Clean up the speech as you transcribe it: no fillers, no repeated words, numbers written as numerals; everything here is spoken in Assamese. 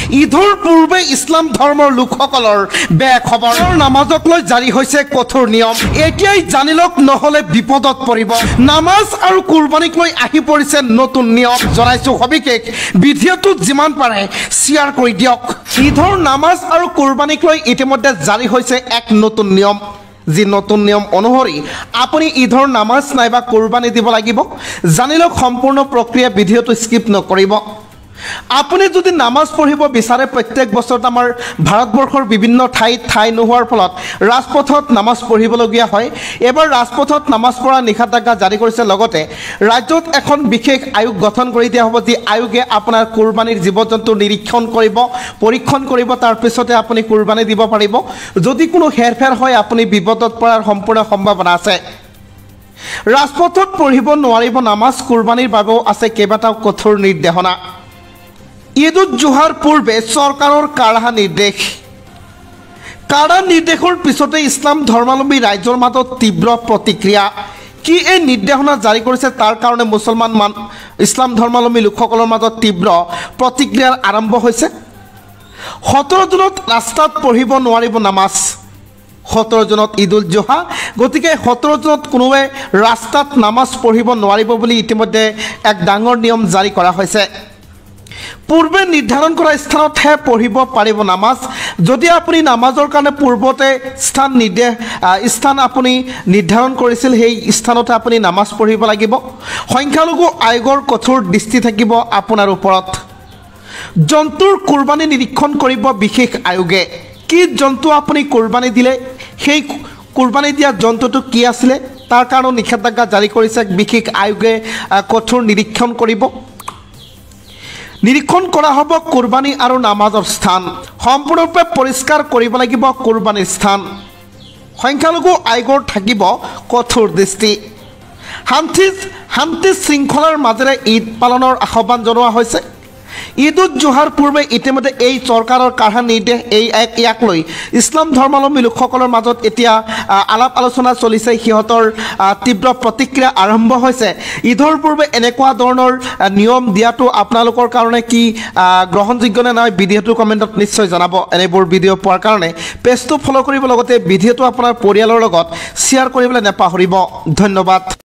ঈদৰ পূৰ্বে ইছলাম ধৰ্মৰ লোকসকলৰ বেয়া খবৰ নামাজক লৈ জাৰি হৈছে কঠোৰ নিয়ম এতিয়াই জানি লওক নহলে বিপদত পৰিব নামাজ আৰু কুৰবানীক লৈ আহি পৰিছে নতুন নিয়ম জনাইছো সবিশেষ ভিডিঅ'টো যিমান পাৰে শ্বেয়াৰ কৰি দিয়ক ঈদৰ নামাজ আৰু কুৰবানীক লৈ ইতিমধ্যে জাৰি হৈছে এক নতুন নিয়ম যি নতুন নিয়ম অনুসৰি আপুনি ঈদৰ নামাজ নাইবা কুৰবানী দিব লাগিব জানি লওক সম্পূৰ্ণ প্ৰক্ৰিয়া ভিডিঅ'টো স্কিপ নকৰিব আপুনি যদি নামাজ পঢ়িব বিচাৰে প্ৰত্যেক বছৰত আমাৰ ভাৰতবৰ্ষৰ বিভিন্ন ঠাই নোহোৱাৰ ফলত ৰাজপথত নামাজ পঢ়িবলগীয়া হয় এবাৰ ৰাজপথত নামাজ পঢ়া নিষেধাজ্ঞা জাৰি কৰিছে লগতে ৰাজ্যত এখন বিশেষ আয়োগ গঠন কৰি দিয়া হ'ব যি আয়োগে আপোনাৰ কুৰবানীৰ জীৱ-জন্তু নিৰীক্ষণ কৰিব পৰীক্ষণ কৰিব তাৰ পিছতে আপুনি কুৰবানী দিব পাৰিব যদি কোনো হেৰফেৰ হয় আপুনি বিপদত পৰাৰ সম্পূৰ্ণ সম্ভাৱনা আছে ৰাজপথত পঢ়িব নোৱাৰিব নামাজ কুৰবানীৰ বাবেও আছে কেইবাটাও কঠোৰ নিৰ্দেশনা ঈদ-উজ-জোহাৰ পূৰ্বে চৰকাৰৰ কাঢ়া নিৰ্দেশৰ পিছতে ইছলাম ধৰ্মাৱলম্বী ৰাইজৰ মাজত তীব্ৰ প্ৰতিক্ৰিয়া কি এই নিৰ্দেশনা জাৰি কৰিছে তাৰ কাৰণে ইছলাম ধৰ্মাৱলম্বী লোকসকলৰ মাজত তীব্ৰ প্ৰতিক্ৰিয়াৰ আৰম্ভ হৈছে 17 জুনত ৰাস্তাত পঢ়িব নোৱাৰিব নামাজ 17 জুনত ঈদ-উল-জোহা গতিকে 17 জুনত কোনোৱে ৰাস্তাত নামাজ পঢ়িব নোৱাৰিব বুলি ইতিমধ্যে এক ডাঙৰ নিয়ম জাৰি কৰা হৈছে পূৰ্বে নিৰ্ধাৰণ কৰা স্থানতহে পঢ়িব পাৰিব নামাজ যদি আপুনি নামাজৰ কাৰণে পূৰ্বতে স্থান আপুনি নিৰ্ধাৰণ কৰিছিল সেই স্থানতে আপুনি নামাজ পঢ়িব লাগিব সংখ্যালঘু আয়োগৰ কঠোৰ দৃষ্টি থাকিব আপোনাৰ ওপৰত জন্তুৰ কুৰবানী নিৰীক্ষণ কৰিব বিশেষ আয়োগে কি জন্তু আপুনি কুৰবানী দিলে সেই কুৰবানী দিয়া জন্তুটো কি আছিল তাৰ কাৰণে নিষেধাজ্ঞা জাৰি কৰিছে বিশেষ আয়োগে কঠোৰ নিৰীক্ষণ কৰিব নিৰীক্ষণ কৰা হ'ব কুৰবানী আৰু নামাজৰ স্থান সম্পূৰ্ণৰূপে পৰিষ্কাৰ কৰিব লাগিব কুৰবানীৰ স্থান সংখ্যালঘু আয়োগৰ থাকিব কঠোৰ দৃষ্টি শান্তি শৃংখলাৰ মাজেৰে ঈদ পালনৰ আহ্বান জনোৱা হৈছে ঈদ-উজ-জোহাৰ পূৰ্বে ইতিমধ্যে এই চৰকাৰৰ কাঢ়া নিৰ্দেশ ইয়াক লৈ ইছলাম ধৰ্মাৱলম্বী লোকসকলৰ মাজত এতিয়া আলাপ আলোচনা চলিছে সিহঁতৰ তীব্ৰ প্ৰতিক্ৰিয়া আৰম্ভ হৈছে ঈদৰ পূৰ্বে এনেকুৱা ধৰণৰ নিয়ম দিয়াটো আপোনালোকৰ কাৰণে কি গ্ৰহণযোগ্য নে নহয় ভিডিঅ'টো কমেণ্টত নিশ্চয় জনাব এনেবোৰ ভিডিঅ' পোৱাৰ কাৰণে পেজটো ফ'ল' কৰিব লগতে ভিডিঅ'টো আপোনাৰ পৰিয়ালৰ লগত শ্বেয়াৰ কৰিবলৈ নাপাহৰিব ধন্যবাদ